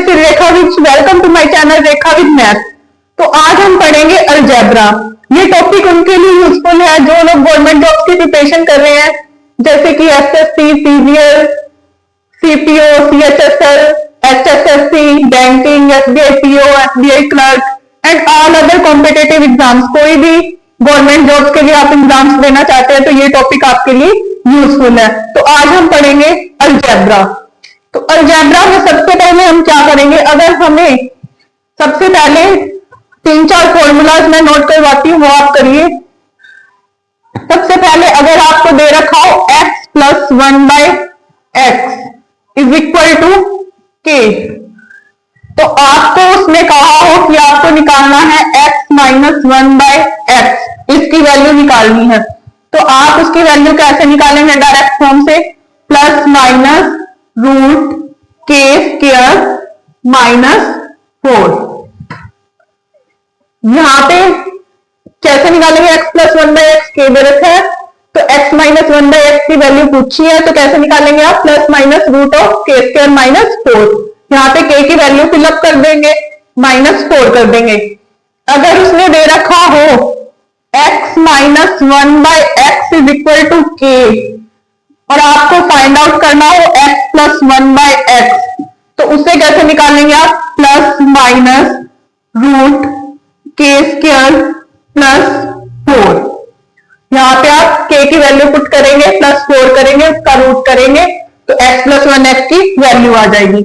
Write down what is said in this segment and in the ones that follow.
Miss Rekhavid, welcome to my channel Rekhavid math. तो आज हम पढ़ेंगे अलजेब्रा। ये टॉपिक उनके लिए यूजफुल है जो लोग गवर्नमेंट जॉब्स की प्रिपरेशन कर रहे हैं, जैसे कि SSC, CGL, CPO, CHSL, HSSC, banking, SBI PO, SBI clerk and all other competitive exams. कोई भी गवर्नमेंट जॉब्स के लिए आप एग्जाम्स देना चाहते हैं तो ये टॉपिक आपके लिए यूजफुल है। तो आज हम पढ़ेंगे अलजेब्रा। तो अलजेब्रा में सबसे पहले हम क्या करेंगे, अगर हमें सबसे पहले 3-4 फॉर्मूलाज मैं नोट करवाती हूँ, वो आप करिए। सबसे पहले अगर आपको दे रखा हो x plus 1/x is equal to k, तो आपको उसने कहा हो कि आपको निकालना है x माइनस 1/x, इसकी वैल्यू निकालनी है। तो आप उसकी वैल्यू कैसे निकालेंगे डायरेक्ट फॉर्म से, प्लस माइनस रूट के स्क्वायर माइनस 4। यहां पे कैसे निकालेंगे, x प्लस 1/x के दे रखा है तो x माइनस 1/x की वैल्यू पूछी है, तो कैसे निकालेंगे आप, प्लस माइनस रूट ऑफ के स्क्वायर माइनस 4। यहाँ पे k की वैल्यू फिलअप कर देंगे, माइनस 4 कर देंगे। अगर उसने दे रखा हो x minus 1/x is equal to k और आपको फाइंड आउट करना हो x प्लस 1/x, तो उससे कैसे निकालेंगे आप, प्लस माइनस रूट के स्क्वायर प्लस 4। यहाँ पे आप k की वैल्यू पुट करेंगे, प्लस 4 करेंगे, उसका रूट करेंगे तो x प्लस 1x की वैल्यू आ जाएगी।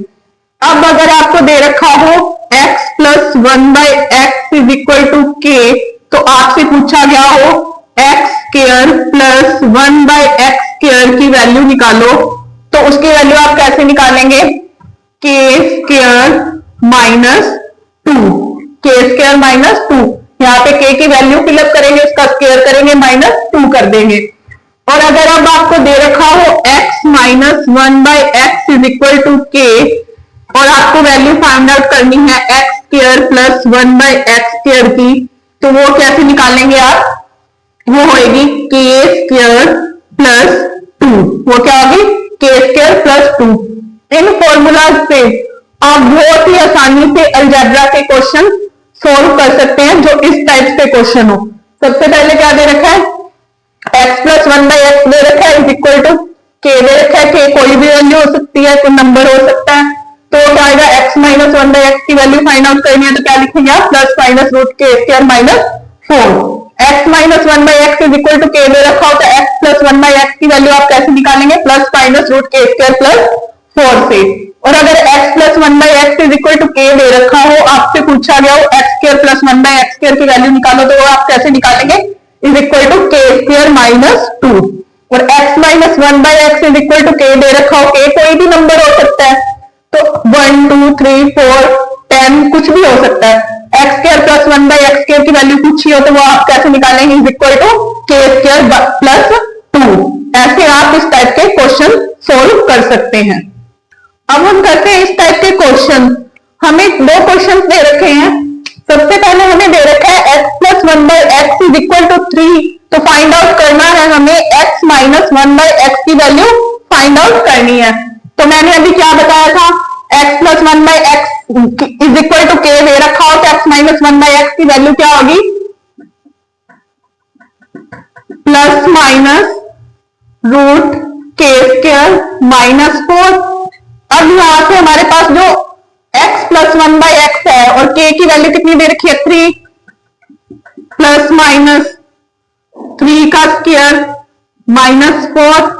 अब अगर आपको दे रखा हो x plus 1/x is equal to k, तो आपसे पूछा गया हो x square plus 1/x square की वैल्यू निकालो, तो उसकी वैल्यू आप कैसे निकालेंगे, k square minus 2, k square minus 2। यहाँ पे k की वैल्यू फिलअप करेंगे, उसका स्क्वायर करेंगे, माइनस 2 कर देंगे। और अगर अब आपको दे रखा हो x minus 1/x is equal to k और आपको वैल्यू फाइंड आउट करनी है x square plus 1/x square की, तो वो कैसे निकालेंगे आप, वो होगी k स्क्वायर प्लस 2। वो क्या होगी, k स्क्वायर प्लस 2। इन फॉर्मूलाज से आप बहुत ही आसानी से अलजेब्रा के क्वेश्चन सोल्व कर सकते हैं जो इस टाइप के क्वेश्चन हो। सबसे पहले क्या दे रखा है, x प्लस 1/x दे रखा है इज इक्वल टू k दे रखा है, k कोई भी वैल्यू हो सकती है, कोई नंबर हो सकता है। तो क्या आएगा, x माइनस 1/x की वैल्यू फाइंड आउट करनी है तो क्या लिखेंगे आप, प्लस माइनस रूट के square minus 4। x minus 1/x is equal to k दे रखा हो तो x प्लस 1/x की वैल्यू आप कैसे निकालेंगे, प्लस माइनस रूट के स्क्वायर प्लस 4 से। और अगर x plus 1/x is equal to k दे रखा हो, आपसे पूछा गया हो x square plus 1/x square की वैल्यू निकालो, तो वो आप कैसे निकालेंगे, is equal to k square minus 2। और x minus 1/x is equal to k दे रखा हो, k कोई भी नंबर हो सकता है, तो 1 2 3 4 10 कुछ भी हो सकता है। x square plus 1/x square की वैल्यू पूछी हो तो वो आप कैसे निकालेंगे, is equal to k square plus 2। ऐसे आप इस टाइप के क्वेश्चन सोल्व कर सकते हैं। अब हम करते हैं इस टाइप के क्वेश्चन। हमें दो क्वेश्चन दे रखे हैं। सबसे पहले हमें दे रखा है x plus 1/x is equal to 3, तो फाइंड आउट करना है हमें x माइनस 1/x की वैल्यू फाइंड आउट करनी है। तो मैंने अभी क्या बताया था, x plus 1/x is equal to k दे रखा हो तो x माइनस 1/x की वैल्यू क्या होगी, प्लस माइनस रूट के स्क्वायर माइनस 4। अब यहां से हमारे पास जो x प्लस 1/x है और k की वैल्यू कितनी दे रखी है, 3, प्लस माइनस 3 का स्क्वायर माइनस 4,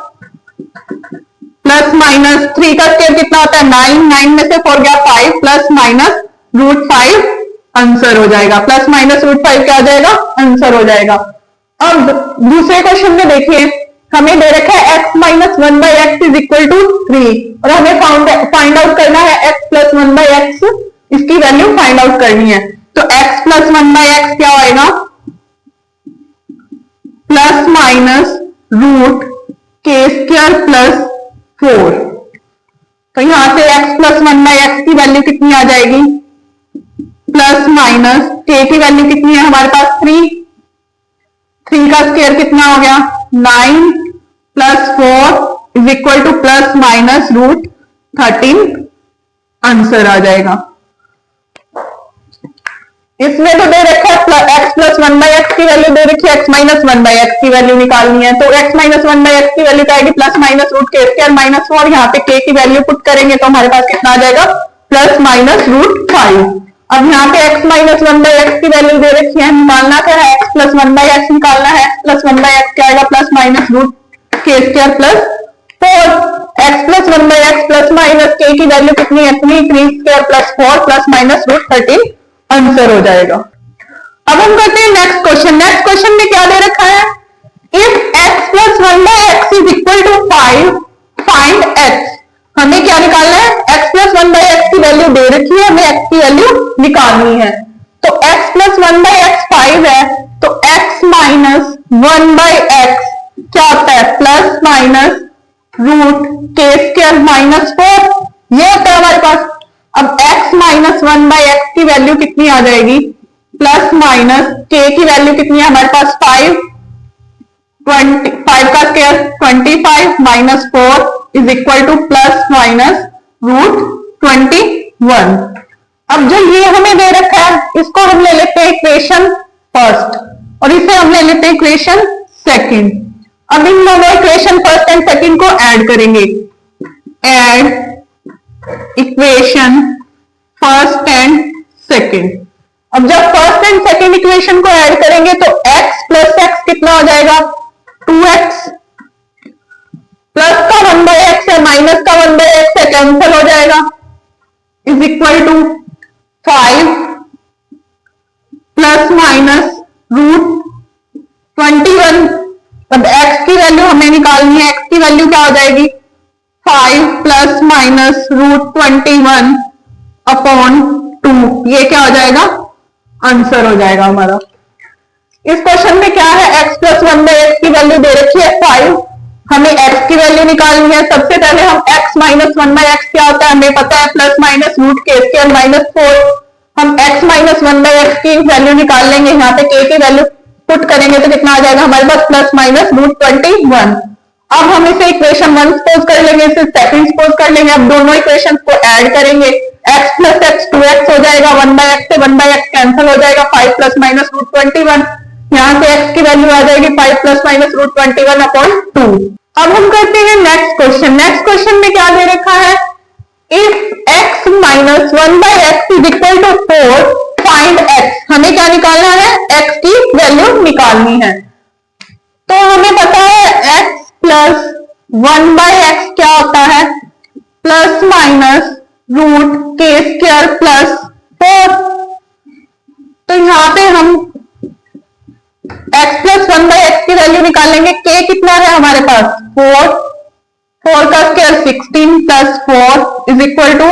प्लस माइनस 3 का स्क्वायर कितना होता है, 9, 9 में से 4 गया 5, प्लस माइनस रूट 5 आंसर हो जाएगा, प्लस माइनस रूट 5 क्या आ जाएगा, आंसर हो जाएगा। अब दूसरे क्वेश्चन में देखिए, हमें दे रखा है x minus 1/x is equal to 3 और हमें फाइंड आउट करना है x प्लस 1/x, इसकी वैल्यू फाइंड आउट करनी है। तो x प्लस 1/x क्या होएगा, प्लस माइनस रूट के स्क्वायर प्लस 4। तो यहां से x प्लस 1/x की वैल्यू कितनी आ जाएगी, प्लस माइनस k की वैल्यू कितनी है हमारे पास, 3, 3 का स्क्वायर कितना हो गया, 9 plus 4 is equal to plus minus root 13 answer answer आ जाएगा। इसमें तो दे रखा है x plus one by x की वैल्यू दे रखी है, x minus one by x की वैल्यू निकालनी है, तो x minus one by x की वैल्यू क्या आएगी, प्लस माइनस रूट के स्क्वायर माइनस 4, यहाँ पे k की वैल्यू पुट करेंगे तो हमारे पास कितना आ जाएगा, प्लस माइनस रूट 5। अब यहाँ पे x minus one by x की वैल्यू दे रखी है, निकालना क्या है, x plus one by x निकालना है, x plus one by x क्या आएगा, प्लस माइनस रूट के square plus 4, x plus one by x plus minus k की वैल्यू कितनी है, 3 square plus 4 plus minus root 13 answer हो जाएगा। अब हम करते हैं नेक्स्ट क्वेश्चन। नेक्स्ट क्वेश्चन में क्या दे रखा है, if x plus one by x is equal to 5 find x। हमें क्या निकालना है, x plus one by x की वैल्यू दे रखी है, हमें x की वैल्यू निकालनी है। तो x plus one by x 5 है, तो x minus one by x क्या होता है, प्लस माइनस रूट के स्क्वायर माइनस 4, ये होता है हमारे पास। अब x minus one by x की वैल्यू कितनी आ जाएगी, प्लस माइनस k की वैल्यू कितनी है हमारे पास 5, 5 का square 25 minus 4 is equal to plus minus root 21। अब जो ये हमें दे रखा है, इसको हम ले लेते हैं इक्वेशन फर्स्ट और इसे हम ले लेते हैं इक्वेशन सेकंड। अब इन दोनों इक्वेशन फर्स्ट एंड सेकंड को ऐड करेंगे, add equation first and second. अब जब फर्स्ट एंड सेकंड इक्वेशन को ऐड करेंगे तो x प्लस एक्स कितना हो जाएगा, 2x, प्लस का 1 बाई एक्स है माइनस का 1 बाई एक्स है, कैंसिल हो जाएगा, is equal to 5 plus minus root 21। अब x की वैल्यू हमें निकालनी है, x की वैल्यू क्या हो जाएगी, 5 प्लस माइनस रूट 21 अपॉन 2, ये क्या हो जाएगा, आंसर हो जाएगा हमारा। इस क्वेश्चन में क्या है, x plus one by x की वैल्यू दे रखी है 5, हमें x की वैल्यू निकालनी है। सबसे पहले हम x minus one by x क्या होता है हमें पता है, प्लस माइनस रूट के स्क्वायर माइनस 4। हम x minus one by x की वैल्यू निकाल लेंगे, यहाँ पे k की वैल्यू पुट करेंगे तो कितना आ जाएगा हमारे पास, प्लस माइनस रूट 21। अब हम इसे इक्वेशन 1 सपोज कर लेंगे, इसे सेकंड सपोज कर लेंगे। अब दोनों इक्वेशन को ऐड करेंगे, x प्लस एक्स 2x हो जाएगा, 1 बाई एक्स से 1 बाई एक्स कैंसिल हो जाएगा, 5 प्लस माइनस रूट 21, यहाँ से x की वैल्यू आ जाएगी 5 प्लस माइनस रूट 21 अपॉन 2। अब हम करते हैं नेक्स्ट क्वेश्चन। नेक्स्ट क्वेश्चन में क्या दे रखा है, if x minus one by x is equal to 4 find x। हमें क्या निकालना है, x की वैल्यू निकालनी है। तो हमें पता है x plus one by x क्या होता है, प्लस माइनस रूट के स्क्वायर प्लस 4। तो यहाँ पे हम x plus one by x की वैल्यू निकालेंगे, k कितना है हमारे पास 4, 4 का square 16 plus 4 is equal to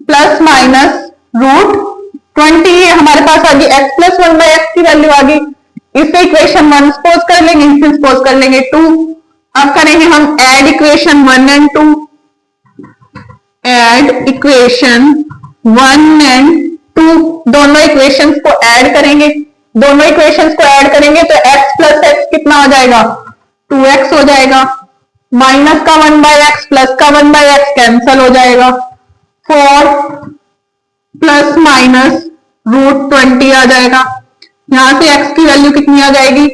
plus minus root 20, ये हमारे पास आ गई x plus one by x की वैल्यू आ गई। इसे इक्वेशन 1 सपोज कर लेंगे, इसे सपोज कर लेंगे 2। अब करेंगे हम add equation 1 and 2, add equation 1 and 2, दोनों इक्वेशंस को ऐड करेंगे। दोनों इक्वेशंस को ऐड करेंगे तो x प्लस एक्स कितना हो जाएगा, 2x हो जाएगा, माइनस का 1 बाई एक्स प्लस का 1 बाई एक्स कैंसिल हो जाएगा, 4 प्लस माइनस रूट 20 आ जाएगा। यहां से x की वैल्यू कितनी आ जाएगी,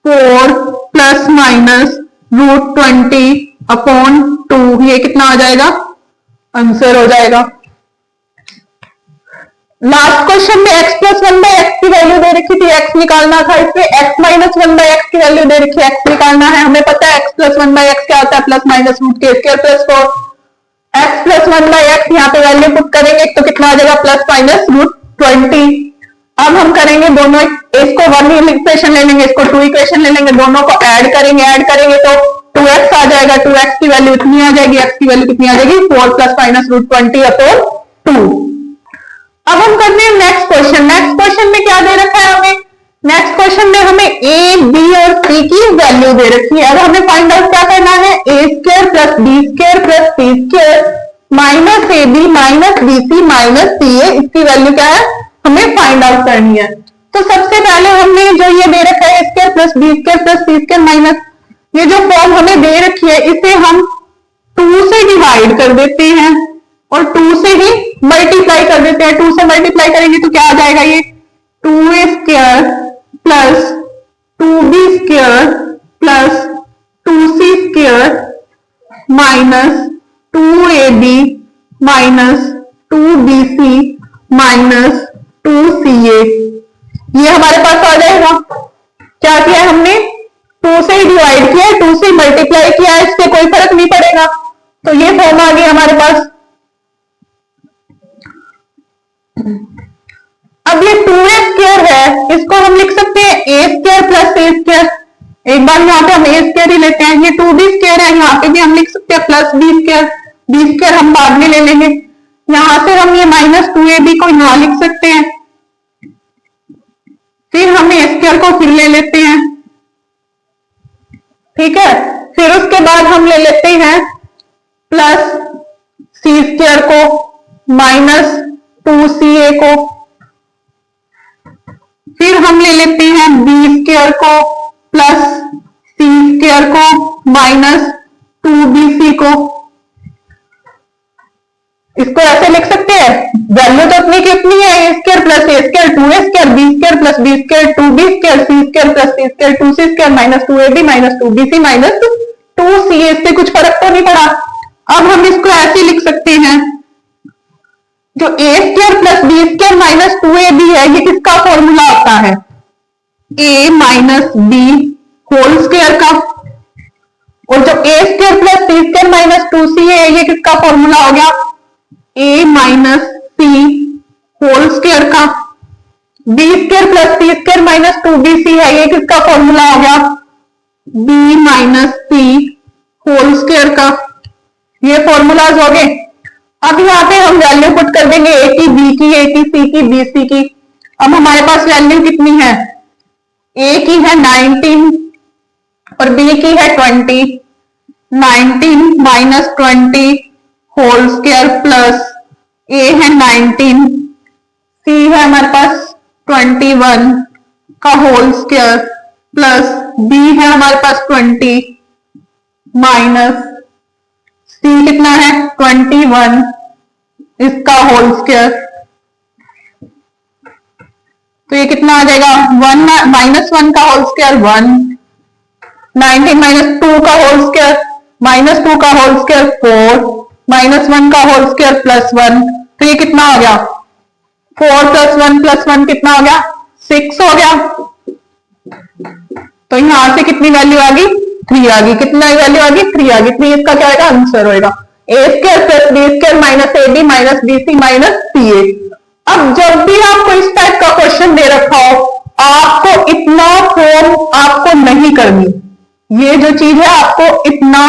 4 प्लस माइनस रूट 20 अपॉन 2, ये कितना आ जाएगा, आंसर हो जाएगा। लास्ट क्वेश्चन में x plus one by x की वैल्यू दे रखी थी, x निकालना था, इसमें x minus one by x की वैल्यू दे रखी है, x निकालना है। हमें पता है x plus one by x क्या होता है, प्लस माइनस रूट के square plus 4। x plus one by x यहाँ पे वैल्यू पुट करेंगे तो कितना आ जाएगा, प्लस माइनस रूट 20। अब हम करेंगे दोनों, इसको 1 इक्वेशन ले लेंगे, इसको 2 इक्वेशन ले लेंगे, दोनों को ऐड करेंगे तो 2x आ जाएगा, 2x की वैल्यू इतनी आ जाएगी, x की वैल्यू कितनी आ जाएगी, 4 प्लस माइनस रूट 20 अपॉन 2। अब हम करते हैं नेक्स्ट क्वेश्चन। नेक्स्ट क्वेश्चन में क्या दे रखा है हमें, नेक्स्ट क्वेश्चन में हमें a, b और c की वैल्यू दे रखी है। अब हमें फाइंड आउट क्या करना है, a square plus b square plus c square minus ab minus bc minus ca, इसकी वैल्यू क्या है हमें फाइंड आउट करनी है। तो सबसे पहले हमने जो ये दे रखा है square plus B square plus C square minus, ये जो फॉर्म हमें दे रखी है इसे हम 2 से डिवाइड कर देते हैं और 2 से ही मल्टीप्लाई देते हैं, 2 से मल्टीप्लाई करेंगे तो क्या आ जाएगा, ये 2a square plus 2b square plus 2c square minus 2ab minus 2bc minus 2ca, ये हमारे पास आ जाएगा। क्या किया है हमने, 2 से ही डिवाइड किया, 2 से मल्टीप्लाई किया, इससे कोई फर्क नहीं पड़ेगा, तो ये फॉर्म आ गया हमारे पास। अब ये 2a स्क्वायर है, इसको हम लिख सकते हैं a square plus a square. एक बार यहाँ पे हम a स्क्वायर ही लेते हैं, ये 2b स्क्वायर है, यहाँ पे भी हम लिख सकते हैं plus b square, b square हम बाद में ले लेंगे। यहां से हम ये माइनस 2ab को यहां लिख सकते हैं, फिर हम a स्क्वायर को फिर ले लेते हैं, ठीक है। फिर उसके बाद हम ले लेते हैं प्लस c स्क्वायर को माइनस 2ca को, फिर हम ले लेते हैं b स्क्वायर को प्लस c स्क्वायर को माइनस 2bc को। इसको ऐसे लिख सकते हैं, वैल्यू तो अपनी कितनी है, a square plus a square 2a square, b square plus b square 2b square, c square plus c square 2c square minus 2ab minus 2bc minus 2ca, इससे कुछ फर्क तो नहीं पड़ा। अब हम इसको ऐसे लिख सकते हैं, जो a square plus b square minus 2ab है, ये किसका फॉर्मूला होता है, a minus b whole square का, और जो a square plus c square minus 2c है, ये किसका फॉर्मूला हो गया, a minus c whole square का। b square plus c square minus 2bc है, ये किसका फॉर्मूला हो गया, b minus c whole square का। ये फॉर्मूलाज हो गए। अब यहाँ पे हम वैल्यू पुट कर देंगे a की, b की, a की, c की, bc की। अब हमारे पास वैल्यू कितनी है, a की है 19 और b की है 20, 19 minus 20 whole square plus a है 19, c है हमारे पास 21 का होल स्क्वायर प्लस b है हमारे पास 20 माइनस c कितना है 21 इसका होल स्क्वायर। तो ये कितना आ जाएगा, 1 माइनस 1 का होल स्क्वायर 1, 19 माइनस 2 का होल स्क्वायर माइनस 2 का होल स्क्वायर 4, माइनस 1 का होल स्क्वायर प्लस 1, तो ये कितना हो गया, 4 प्लस 1 कितना हो गया, 6 हो गया। तो यहां से कितनी वैल्यू आ गई, 3 आ गई। कितना वैल्यू आ गई, 3 आ गई। 3 इसका क्या होगा, आंसर होगा a square plus b square minus ab minus bc minus ca। अब जब भी आपको इस टाइप का क्वेश्चन दे रखा हो, आपको इतना फॉर्म आपको नहीं करनी, ये जो चीज है आपको इतना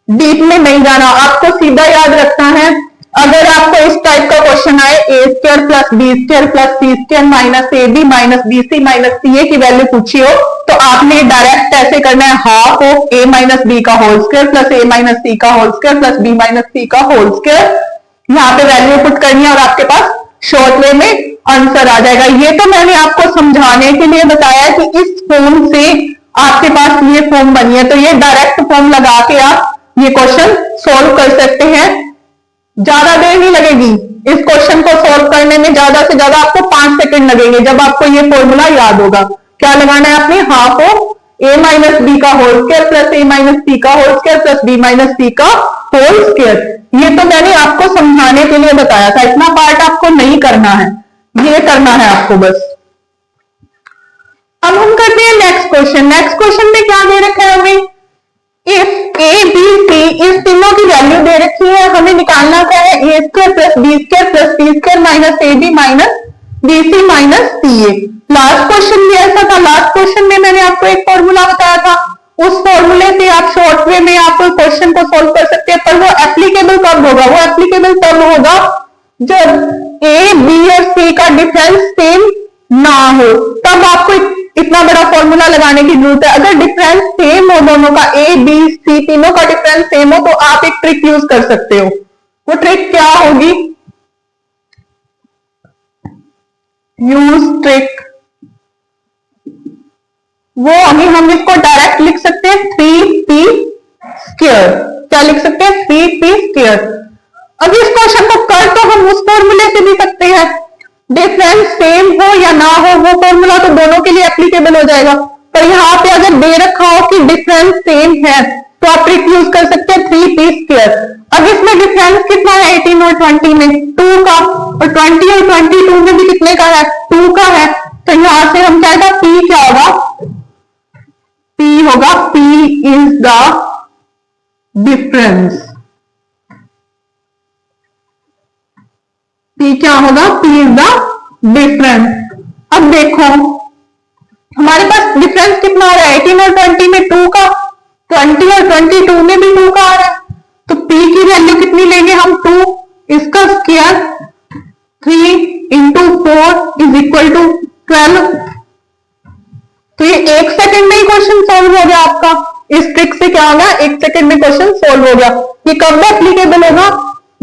डीप में नहीं जाना, आपको सीधा याद रखना है। अगर आपको इस टाइप का क्वेश्चन आए, A square plus B square plus C square minus A B minus B C minus C A की वैल्यू पूछी हो, तो आपने डायरेक्ट ऐसे करना है, half of A minus B का whole square plus A minus C का whole square plus B minus C का होल स्क्वायर, यहाँ पे वैल्यू पुट करनी है और आपके पास शॉर्ट वे में आंसर आ जाएगा। ये तो मैंने आपको समझाने के लिए बताया कि इस फॉर्म से आपके पास ये फॉर्म बनी है, तो ये डायरेक्ट फॉर्म लगा के आप ये क्वेश्चन सोल्व कर सकते हैं। ज्यादा देर नहीं लगेगी इस क्वेश्चन को सोल्व करने में, ज्यादा से ज्यादा आपको 5 सेकंड लगेंगे जब आपको ये फॉर्मूला याद होगा। क्या लगाना है आपने, half of A minus B का whole square plus A minus C का whole square plus B minus C का होल स्क्वायर। ये तो मैंने आपको समझाने के लिए बताया था, इतना पार्ट आपको नहीं करना है, ये करना है आपको बस। अब हम करते हैं नेक्स्ट क्वेश्चन। नेक्स्ट क्वेश्चन में क्या दे रखा है हमें, इफ ए बी सी इस तीनों की वैल्यू दे रखी है, हमें निकालना क्या है, A square plus B square plus C square minus A B minus B C minus C A. Last question भी ऐसा था, लास्ट क्वेश्चन में मैंने आपको एक फॉर्मूला बताया था, उस फॉर्मूले से आप शॉर्ट वे में आप क्वेश्चन को सोल्व कर सकते हैं, पर वो एप्लीकेबल कब होगा, वो एप्लीकेबल तब होगा जब ए बी और सी का डिफरेंस सेम ना हो, तब आपको इतना बड़ा फॉर्मूला लगाने की जरूरत है। अगर डिफरेंस सेम हो दोनों का, ए बी सी तीनों का डिफरेंस सेम हो, तो आप एक ट्रिक यूज कर सकते हो। वो ट्रिक क्या होगी, यूज ट्रिक, वो अभी हम इसको डायरेक्ट लिख सकते हैं 3p स्क्वायर। क्या लिख सकते हैं, 3p स्क्वायर। अब इस क्वेश्चन को कर तो हम उस फॉर्मूले से भी सकते हैं। डिफरेंस सेम हो या ना हो वो फॉर्मूला तो दोनों के लिए एप्लीकेबल हो जाएगा, पर यहाँ पे अगर दे रखा हो कि डिफरेंस सेम है तो आप ट्रिक यूज कर सकते हैं 3p स्क्वायर। अब इसमें डिफरेंस कितना है 18 और 20 में 2 का, और 20 और 22 में भी कितने का है 2 का है। तो यहां से हम क्या होगा p क्या होगा, p होगा p is the difference. p क्या होगा, p इज द डिफरेंस। अब देखो हमारे पास डिफरेंस कितना आ रहा है 18 और 20 में 2 का, 20 और 22 में भी 2 का आ रहा है, तो p की वैल्यू कितनी लेंगे हम 2, इसका square 3 into 4 is equal to 12। तो ये 1 सेकंड में ही क्वेश्चन सॉल्व हो गया आपका। इस ट्रिक से क्या होगा 1 सेकंड में क्वेश्चन सॉल्व हो गया। ये कब एप्लीकेबल होगा,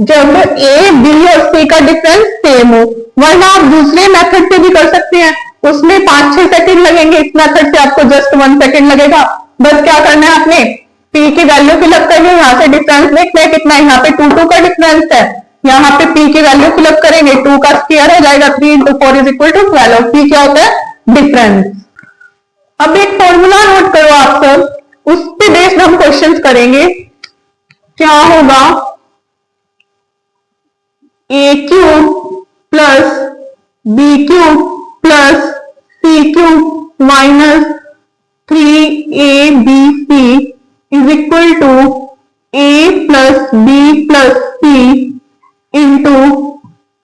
जब a b और c का डिफरेंस सेम हो, वरना आप दूसरे मेथड से भी कर सकते हैं, उसमें 5-6 सेकंड लगेंगे। इस मेथड से आपको जस्ट 1 सेकंड लगेगा। बस क्या करना है आपने p की वैल्यू फिलअप करनी है, यहाँ से डिफरेंस देखना है कितना है, यहाँ पे 2 का डिफरेंस है, यहाँ पे p की वैल्यू फिलअप करेंगे, 2 का स्क्वायर हो जाएगा 3 इंटू 4 इज इक्वल टू 12, और p क्या होता है डिफरेंस। अब एक फॉर्मूला नोट करो आप सब, उस पे बेस्ड हम क्वेश्चंस करेंगे। क्या होगा a cube plus b cube plus c cube minus 3abc is equal to a plus b plus c into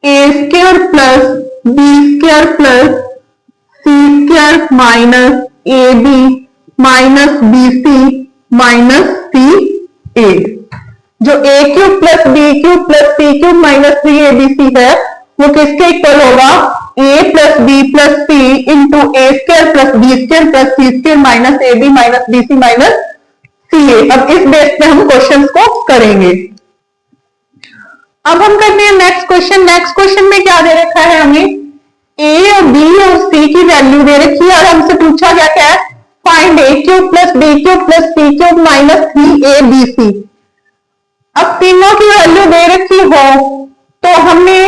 a square plus b square plus c square minus ab minus bc minus ca। जो a cube plus b cube plus c cube minus 3abc है वो किसके equal होगा a plus b plus c into a square plus b square plus c square minus ab minus bc minus ca। अब इस base पे हम questions को करेंगे। अब हम करते हैं नेक्स्ट क्वेश्चन। नेक्स्ट क्वेश्चन में क्या दे रखा है हमें a और b और c की वैल्यू दे रखी है, और हमसे पूछा गया क्या है find a cube plus b cube plus c cube minus 3abc। अब तीनों की वैल्यू दे रखी हो तो हमने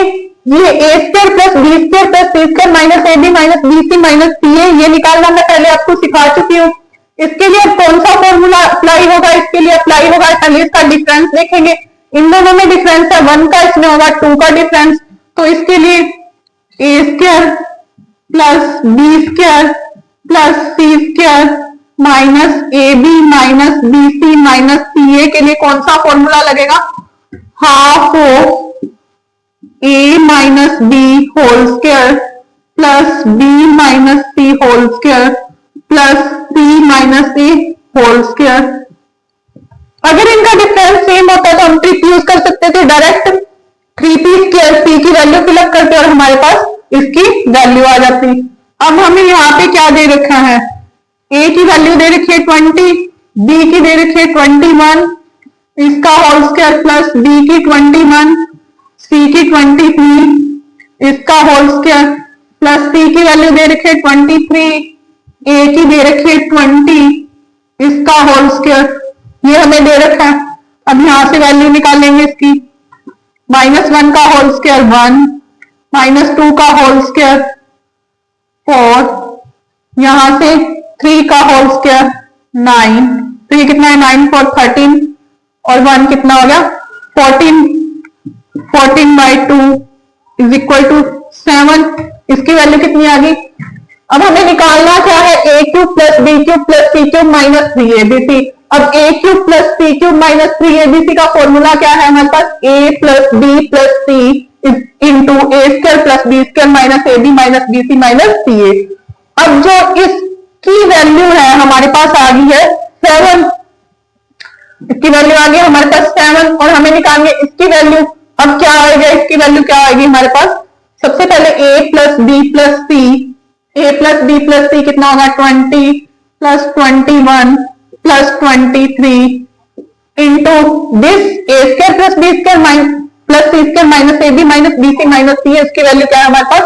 ये a square plus b square plus c square minus ab minus bc minus ca ये निकालना मैं पहले आपको सिखा चुकी हूँ। इसके लिए अब कौन सा फॉर्मूला अप्लाई होगा, इसके लिए अप्लाई होगा पहले इसका डिफरेंस देखेंगे। इन दोनों में डिफरेंस है 1 का, इसमें होगा 2 का डिफरेंस, तो इसके लिए a square plus b square plus c square minus ab minus bc minus ca के लिए कौन सा फॉर्मूला लगेगा, half of a minus b whole square plus b minus c whole square plus c minus a whole square. अगर इनका difference same होता है तो हम ट्रिक यूज कर सकते थे, डायरेक्ट 3p स्क्वायर c की वैल्यू फिलअप करते और हमारे पास इसकी वैल्यू आ जाती। अब हमें यहाँ पे क्या दे रखा है a की वैल्यू दे रखी है 20, b की दे रखी है 21, इसका होल स्क्वायर प्लस b की 21, c की 23, इसका होल स्क्वायर प्लस c की वैल्यू दे रखी है 23, a की दे रखी है 20, इसका होल स्क्वायर, ये हमें दे रखा है। अब यहां से वैल्यू निकालेंगे इसकी, -1 का होल स्क्वायर 1, -2 का होल स्क्वायर 4, यहां से 3 का होल स्क्वायर 9, तो ये कितना है 9 4 13 और 1 कितना हो गया 14, 14 बाई 2 इज इक्वल टू 7, इसकी वैल्यू कितनी आ गई। अब हमें निकालना क्या है a cube plus b cube plus c cube minus 3abc। अब a cube plus c cube minus 3abc का फॉर्मूला क्या है हमारे पास a plus b plus c into a square plus b square minus ab minus bc minus ca। अब जो इसकी value है हमारे पास आ गई है 7, इसकी वैल्यू आ गई हमारे पास 7 और हमें निकालेंगे इसकी वैल्यू। अब क्या आएगा, इसकी वैल्यू क्या आएगी हमारे पास, सबसे पहले a plus b plus c, a plus b plus c कितना होगा 20 plus 21 plus 23 into this a square plus b square plus c square minus ab minus bc minus c, इसकी वैल्यू क्या है हमारे पास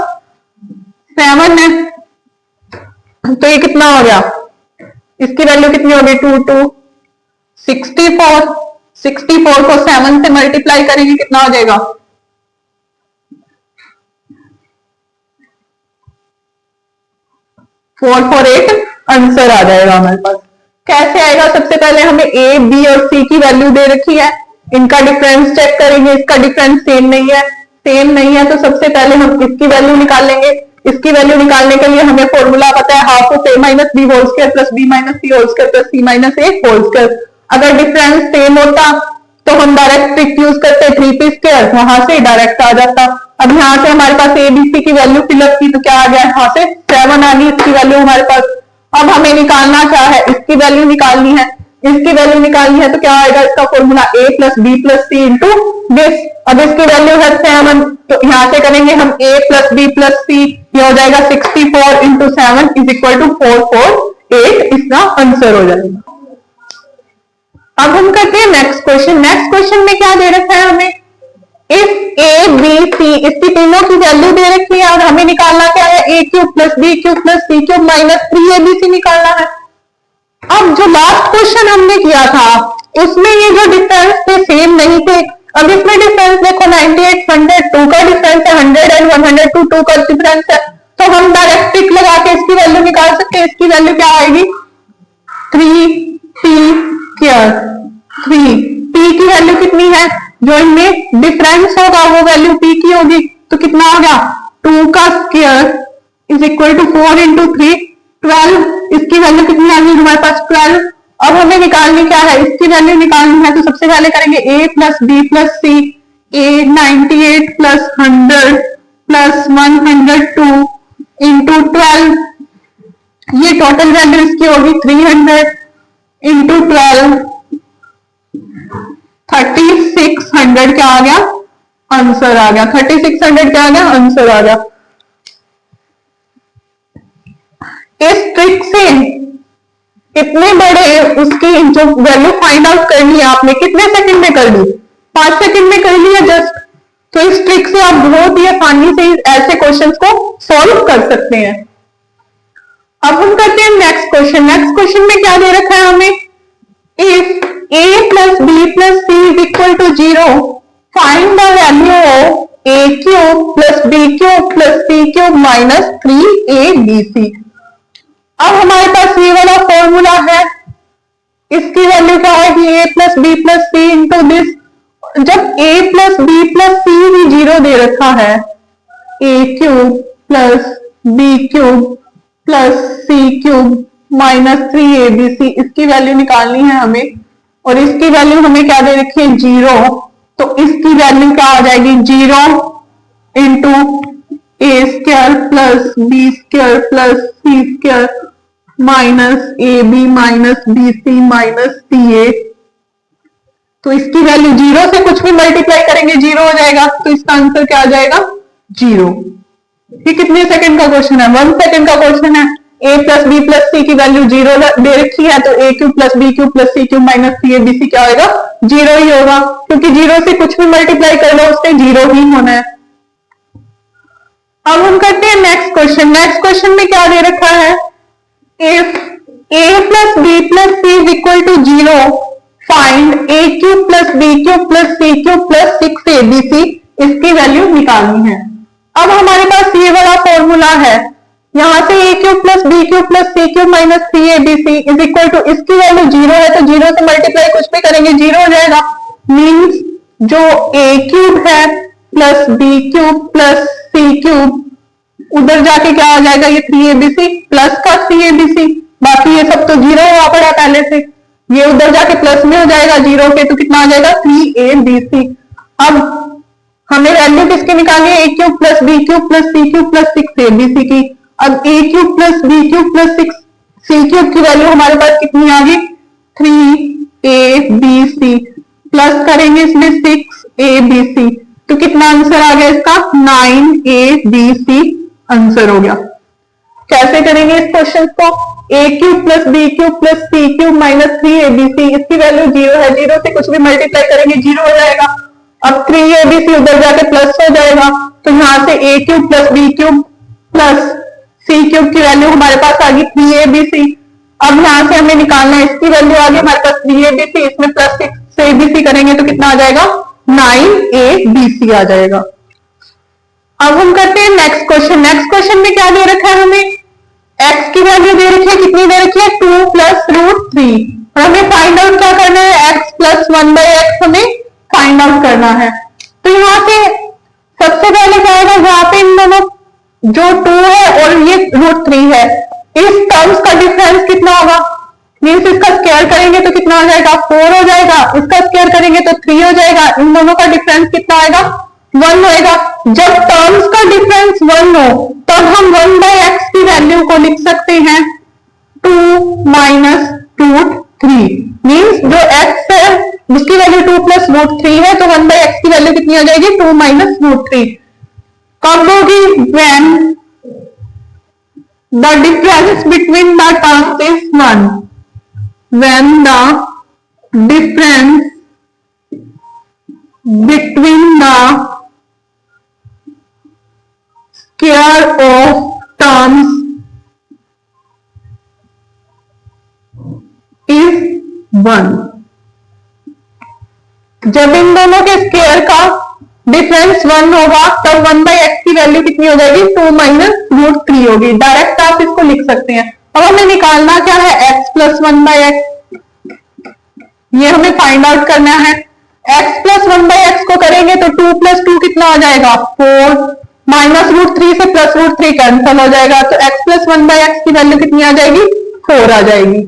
7 है। तो ये कितना हो गया, इसकी वैल्यू कितनी होगी 2 2 64, 64 को 7 से मल्टीप्लाई करेंगे कितना हो जाएगा 448 आंसर आ जाएगा हमारे पास। कैसे आएगा? सबसे पहले हमें ए, बी और सी की वैल्यू दे रखी है, इनका डिफरेंस चेक करेंगे, इसका डिफरेंस सेम नहीं है, सेम नहीं है तो सबसे पहले हम इसकी वैल्यू निकाल लेंगे। इसकी वैल्यू निकालने के लिए हमें फॉर्मूला पता है, half of A minus b whole square plus B minus c whole square plus c minus a whole square. अगर डिफरेंस सेम होता तो हम डायरेक्ट ट्रिक यूज करते 3p स्क्वायर, वहां से डायरेक्ट आ जाता। अब यहाँ से हमारे पास ए बी सी की वैल्यू फिलअप की तो क्या आ गया, यहाँ से 7 आ गई इसकी वैल्यू हमारे पास। अब हमें निकालना क्या है, इसकी वैल्यू निकालनी है। इसकी वैल्यू निकालनी है तो क्या आएगा, इसका formula a plus b plus c into this. अब इसकी वैल्यू है 7 तो यहाँ से करेंगे हम a प्लस बी प्लस सी, ये हो जाएगा 64 इंटू 7 इज इक्वल टू 448, इसका आंसर हो जाएगा। अब हम करते हैं नेक्स्ट क्वेश्चन। नेक्स्ट क्वेश्चन में क्या दे रखा है हमें, इफ ए बी सी, इसकी तीनों की वैल्यू दे रखी है और हमें निकालना क्या है, A cube plus B cube plus C cube minus 3abc निकालना है। अब जो लास्ट क्वेश्चन हमने किया था उसमें ये जो डिफरेंस थे सेम नहीं थे। अब इसमें डिफरेंस देखो 98 100 2 का डिफरेंस है, 100 एंड 102 2 का डिफरेंस है, तो हम डायरेक्ट टिक लगा के इसकी वैल्यू निकाल सकते हैं। इसकी वैल्यू क्या आएगी, 3p स्क्वायर। 3p की वैल्यू कितनी है, जो इनमें डिफरेंस होगा वो वैल्यू p की होगी, तो कितना हो गया 2 का square is equal to 4 into 3 12। इसकी वैल्यू कितनी आ गई हमारे पास 12। अब हमें निकालनी क्या है, इसकी वैल्यू निकालनी है तो सबसे पहले करेंगे a plus b plus c, a 98 plus 100 plus 102 into 12, ये टोटल वैल्यू इसकी होगी 300 इंटू 12 3600 क्या आ गया, आंसर आ गया। 3600 क्या आ गया, आंसर आ गया। इस ट्रिक से इतने बड़े उसकी जो वैल्यू फाइंड आउट करनी है आपने कितने सेकंड में कर ली, 5 सेकंड में कर लिया जस्ट। तो इस ट्रिक से आप बहुत ही आसानी से ऐसे क्वेश्चंस को सॉल्व कर सकते हैं। अब हम करते हैं नेक्स्ट क्वेश्चन। नेक्स्ट क्वेश्चन में क्या दे रखा है हमें, if a plus b plus c is equal to 0 find the value of a cube plus B cube plus C cube minus 3abc। अब हमारे पास ये वाला फॉर्मूला है, इसकी वैल्यू क्या होगी, a plus b plus c into this. जब a plus b plus c भी 0 दे रखा है, a cube plus B cube plus C cube minus 3abc, इसकी वैल्यू निकालनी है हमें। और इसकी वैल्यू हमें क्या दे रखी है 0, तो इसकी वैल्यू क्या आ जाएगी 0 into A square plus B square plus C square minus A B minus B C minus C A. तो इसकी वैल्यू 0 से कुछ भी मल्टीप्लाई करेंगे 0 हो जाएगा, तो इसका आंसर क्या आ जाएगा 0। ये कितने सेकंड का क्वेश्चन है, 1 सेकंड का क्वेश्चन है। a plus b plus c की वैल्यू 0 दे रखी है, तो a cube plus B cube plus C cube minus 3abc क्या होगा 0 ही होगा, क्योंकि 0 से कुछ भी मल्टीप्लाई कर लो उससे 0 ही होना है। अब हम करते हैं नेक्स्ट क्वेश्चन। नेक्स्ट क्वेश्चन में क्या दे रखा है, if a plus b plus c is equal to 0 find a cube plus B cube plus C cube plus 6abc, इसकी वैल्यू निकालनी है। अब हमारे पास ये वाला फॉर्मूला है, यहां से a cube plus B cube plus C cube minus 3abc is equal to, इसकी वैल्यू 0 है तो 0 से मल्टीप्लाई कुछ भी करेंगे 0 हो जाएगा। मींस जो a क्यूब है प्लस बी क्यूब प्लस सी क्यूब उधर जाके क्या आ जाएगा, ये 3abc प्लस का 3abc, बाकी ये सब तो 0 हुआ पड़ा पहले से, ये उधर जाके प्लस में हो जाएगा 0 के, तो कितना आ जाएगा 3abc। अब हमें वैल्यू किसकी निकालनी है, a cube plus B cube plus C cube plus 6abc की। अब a cube plus B cube plus 6 c cube की वैल्यू हमारे पास कितनी आ गई 3abc, प्लस करेंगे इसमें 6abc, तो कितना आंसर आ गया इसका 9abc आंसर हो गया। कैसे करेंगे इस क्वेश्चन को, a cube plus B cube plus C cube minus 3abc, इसकी वैल्यू 0 है, 0 से कुछ भी मल्टीप्लाई करेंगे 0 हो जाएगा। अब 3abc उधर जाके प्लस हो जाएगा, तो यहां से a cube plus B cube plus C cube की वैल्यू हमारे पास आ गई 3abc। अब यहां से हमें निकालना है, इसकी वैल्यू आ गई हमारे पास 3abc, इसमें प्लस 6abc करेंगे तो कितना आ जाएगा 9abc आ जाएगा। अब हम करते हैं नेक्स्ट क्वेश्चन। नेक्स्ट क्वेश्चन में क्या दे रखा है हमें, x की वैल्यू दे रखी है, कितनी दे रखी है 2 प्लस रूट 3, और हमें फाइंड आउट क्या करना है x प्लस 1/x हमें फाइंड आउट करना है। तो यहाँ पे सबसे पहले क्या होगा, यहाँ पे इन दोनों जो 2 है और ये रूट 3 है, इस टर्म्स का डिफरेंस कितना होगा, मीन्स इसका स्क्वायर करेंगे तो कितना हो जाएगा 4 हो जाएगा, इसका स्क्वायर करेंगे तो 3 हो जाएगा, इन दोनों का डिफरेंस कितना आएगा 1 होएगा। जब टर्म्स का डिफरेंस 1 हो तब हम 1/x की वैल्यू को लिख सकते हैं 2 माइनस रूट 3, मीन्स जो x है उसकी वैल्यू 2 प्लस रूट 3 है, तो 1/x की वैल्यू कितनी हो जाएगी 2 माइनस रूट 3। कब होगी, when the difference between the terms is 1, when the difference between the square of terms is 1। जब इन दोनों के स्क्वायर का डिफरेंस 1 होगा तब 1/x की वैल्यू कितनी हो जाएगी 2 माइनस रूट 3 होगी। डायरेक्ट आप इसको लिख सकते हैं। अब हमें निकालना क्या है x प्लस 1/x, ये हमें फाइंड आउट करना है। x प्लस 1/x को करेंगे तो 2 प्लस 2 कितना हो जाएगा 4, माइनस रूट 3 से प्लस रूट 3 कैंसिल हो जाएगा, तो x प्लस 1/x की वैल्यू कितनी आ जाएगी 4 आ जाएगी।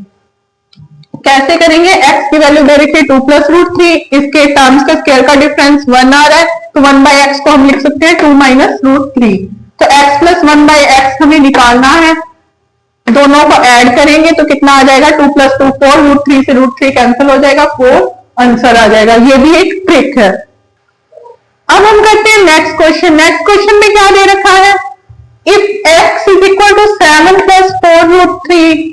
कैसे करेंगे, x की वैल्यू दे रखी है 2 प्लस रूट 3, इसके टर्म्स का स्क्वायर का डिफरेंस 1 आ रहा है, तो 1/x को हम लिख सकते हैं 2 माइनस रूट 3। तो x प्लस 1/x हमें निकालना है, दोनों को ऐड करेंगे तो कितना आ जाएगा 2 प्लस 2 4, रूट 3 से रूट 3 कैंसिल हो जाएगा, 4 आंसर आ जाएगा। ये भी एक ट्रिक है। अब हम करते हैं नेक्स्ट क्वेश्चन। नेक्स्ट क्वेश्चन में क्या दे रखा है, if x is equal to 7 plus 4 root 3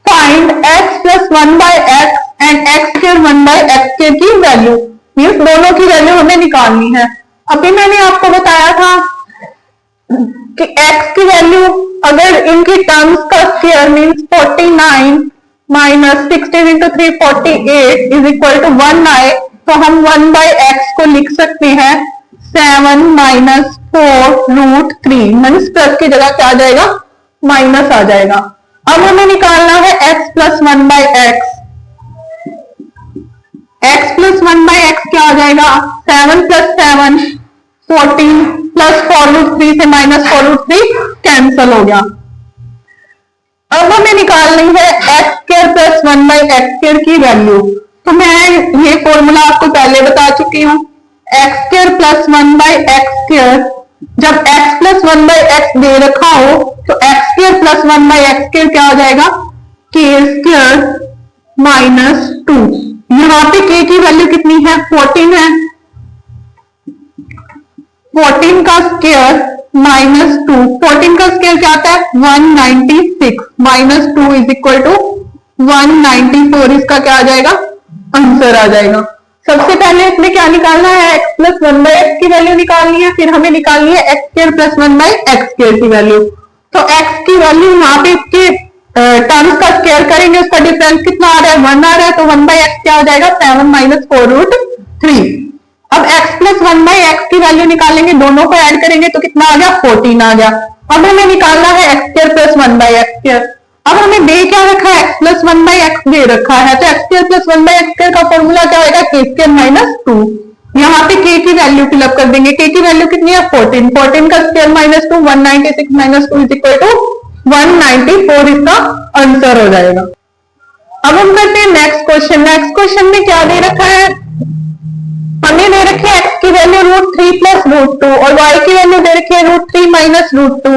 find x plus 1/x and x square 1/x square की वैल्यू, मीन्स दोनों की वैल्यू हमें निकालनी है। अभी मैंने आपको बताया था कि x की वैल्यू अगर इनकी टर्म्स का square means 49 minus 16 into 3 48 is equal to 1 आए तो हम 1/x को लिख सकते हैं 7 माइनस 4 रूट 3, मीन्स प्लस की जगह क्या आ जाएगा माइनस आ जाएगा। अब हमें निकालना है x plus 1/x, x plus 1/x क्या आ जाएगा 7 प्लस 7 14 प्लस 4 रूट 3 से माइनस 4 रूट 3 कैंसिल हो गया। अब हमें निकालनी है x square plus 1/x square की वैल्यू। तो मैं ये फॉर्मूला आपको पहले बता चुकी हूँ, x square plus 1/x square, जब x प्लस 1/x दे रखा हो तो x square plus 1/x square क्या हो जाएगा k स्क्वायर माइनस 2। यहाँ पे k की वैल्यू कितनी है 14 है, 14 का स्क्वायर माइनस 2, 14 का स्क्वायर क्या आता है 196 माइनस 2 इज इक्वल टू 194, इसका क्या आ जाएगा आंसर आ जाएगा। सबसे पहले इसमें क्या निकालना है x प्लस 1/x की वैल्यू निकालनी है, फिर हमें निकालनी है x square plus 1/x square की वैल्यू। तो x की वैल्यू यहाँ पे इसके टर्म्स का स्क्वायर करेंगे, उसका डिफरेंस कितना आ रहा है 1 आ रहा है, तो 1/x क्या हो जाएगा 7 माइनस 4 रूट 3। अब x प्लस 1/x की वैल्यू निकालेंगे, दोनों को ऐड करेंगे तो कितना आ गया 14 आ गया। अब हमें निकालना है x square plus 1/x square. अब हमें दे क्या रखा है x प्लस 1/x दे रखा है, तो x square plus 1/x square का फॉर्मूला क्या होगा k स्क्वायर माइनस 2। यहाँ पे k की वैल्यू फिलअप कर देंगे, k की वैल्यू कितनी है 14, 14 का square minus 2 196 minus 2 is equal to 194, इसका आंसर हो जाएगा। अब हम करते हैं नेक्स्ट क्वेश्चन। नेक्स्ट क्वेश्चन में क्या दे रखा है, हमें दे रखी है x की वैल्यू रूट 3 प्लस रूट 2 और y की वैल्यू दे रखी है रूट 3 माइनस रूट 2।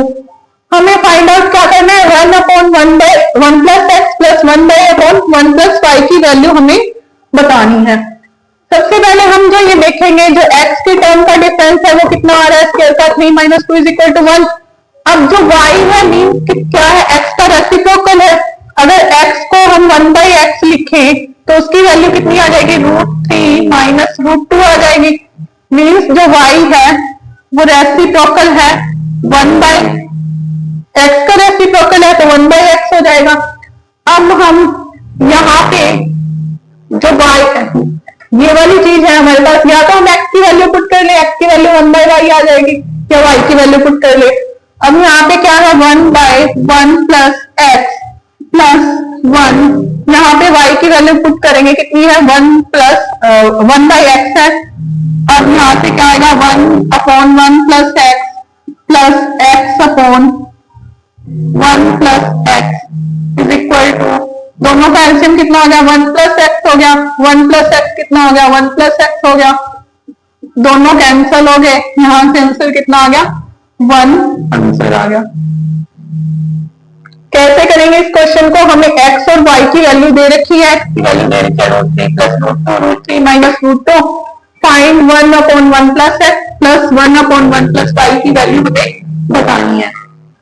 हमें फाइंड आउट क्या करना है 1/1 plus x plus 1/1 plus y की वैल्यू हमें बतानी है। सबसे पहले हम जो ये देखेंगे, जो x के टर्म का डिफरेंस है वो कितना आ रहा है स्क्वायर का 3 माइनस 2 इज इक्वल टू 1। अब जो y है मीन्स क्या है x का रेसिप्रोकल है, अगर x को हम 1/x लिखें तो उसकी वैल्यू कितनी आ जाएगी रूट 3 माइनस रूट 2 आ जाएगी, मीन्स जो y है वो रेसिप्रोकल है 1/x का रेसिप्रोकल है तो 1/x हो जाएगा। अब हम यहाँ पे जो y ये वाली चीज है हमारे पास, या तो हम x की वैल्यू पुट कर ले, x की वैल्यू 1/y आ जाएगी, या y की वैल्यू पुट कर ले। अब यहाँ पे क्या है 1/1 प्लस एक्स प्लस 1, यहाँ पे y की वैल्यू पुट करेंगे, कितनी है 1/x है। अब यहाँ से क्या आएगा 1/1 plus x upon 1 plus x is equal to, दोनों का एलसीएम कितना हो गया 1 प्लस x हो गया, 1 प्लस x कितना हो गया 1 प्लस x हो गया, दोनों कैंसिल हो गए, यहां से आंसर कितना आ गया 1 आंसर आ गया। कैसे करेंगे इस क्वेश्चन को, हमें x और y की वैल्यू दे रखी है, x की वैल्यू दे रखी है √3 plus √2 minus √2, find 1/1 plus x plus 1/1 plus y की वैल्यू हमें बतानी है।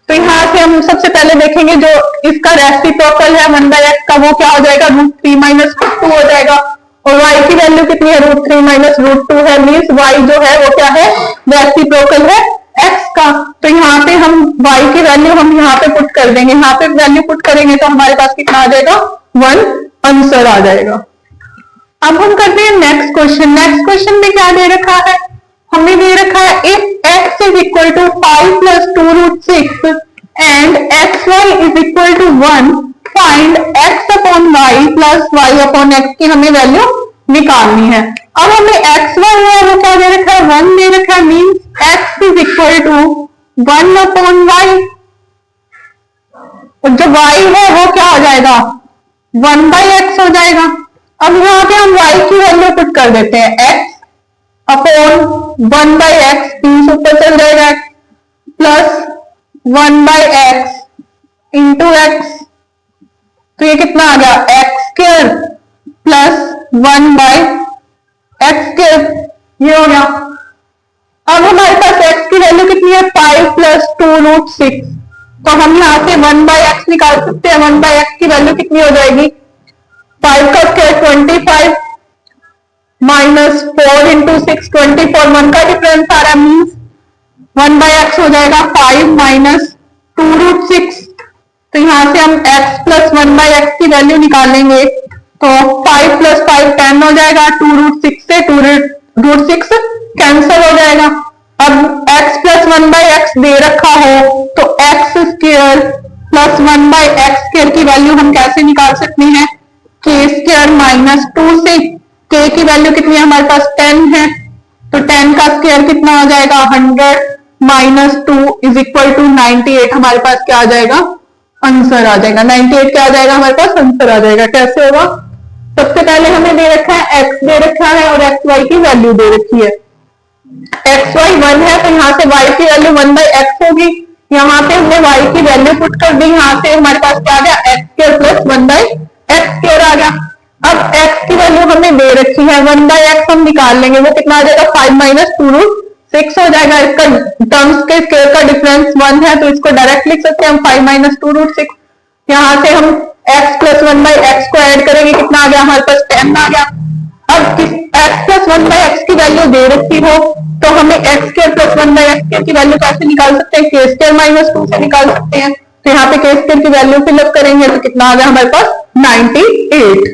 तो यहाँ से हम सबसे पहले देखेंगे जो इसका रेसिप्रोकल है 1/x का, वो क्या हो जाएगा √3 माइनस √2 हो जाएगा, और y की वैल्यू कितनी है √3 माइनस √2 है, मीन्स y जो है वो क्या है रेसिप्रोकल है x का। तो यहाँ पे हम y की वैल्यू हम यहाँ पे पुट कर देंगे, यहाँ पे वैल्यू पुट करेंगे तो हमारे पास कितना आ जाएगा 1 आंसर आ जाएगा। अब हम करते हैं नेक्स्ट क्वेश्चन। नेक्स्ट क्वेश्चन में क्या दे रखा है, हमें दे रखा है if x is equal to 5 plus 2√6 and xy is equal to 1, find x upon y plus y upon x की हमें वैल्यू निकालनी है। अब हमें xy है वो क्या दे रखा है 1 दे रखा है, means x is equal to 1 upon y, और जो y है वो क्या हो जाएगा 1/x हो जाएगा। अब यहाँ पे हम y की वैल्यू पुट कर देते हैं, x अपॉन 1/x, 3 ऊपर चल जाएगा, प्लस 1/x इंटू x, तो ये कितना आ गया x² प्लस 1/x², ये हो गया। अब हमारे पास x की वैल्यू कितनी है 5 प्लस 2√6, तो हम यहाँ से 1/x निकाल सकते हैं, 1/x की वैल्यू कितनी हो जाएगी 5 का स्क्वायर 25 माइनस 4 इंटू 6 24, 1 का डिफरेंस आ रहा है, मीन्स 1/x हो जाएगा 5 माइनस 2√6। तो यहां से हम x प्लस 1/x की वैल्यू निकालेंगे, तो 5 प्लस 5 10 हो जाएगा, 2√6 से 2√6 कैंसिल हो जाएगा। अब x प्लस 1/x दे रखा हो तो x² प्लस 1/x² की वैल्यू हम कैसे निकाल सकते हैं, k² माइनस 2 से, k की वैल्यू कितनी है हमारे पास 10 है, तो 10 का स्क्वायर कितना आ जाएगा 100 माइनस 2 इज इक्वल टू 98, हमारे पास क्या आ जाएगा आंसर आ जाएगा 98, क्या आ जाएगा हमारे पास आंसर आ जाएगा। कैसे होगा, सबसे पहले हमें दे रखा है x दे रखा है और xy की वैल्यू दे रखी है, xy 1 है तो यहाँ से y की वैल्यू 1/x होगी, यहाँ पे हमने y की वैल्यू पुट कर दी, यहाँ से हमारे पास क्या आ गया x² प्लस 1/x² आ गया। अब x की वैल्यू हमें दे रखी है 1/x हम निकाल लेंगे, वो कितना आ जाएगा 5 माइनस 2√6 हो जाएगा, इसका टर्म्स के स्क्वायर का डिफरेंस 1 है तो इसको डायरेक्ट लिख सकते हैं हम 5 माइनस 2√6। यहाँ से हम x प्लस 1/x को ऐड करेंगे, कितना आ गया हमारे पास 10 आ गया। अब x प्लस 1/x की वैल्यू दे रखी हो तो हमें x² प्लस 1/x² की वैल्यू कैसे निकाल सकते हैं, k² माइनस 2 से निकाल सकते हैं। तो यहाँ पे k² की वैल्यू फिलअप करेंगे तो कितना आ गया हमारे पास 98।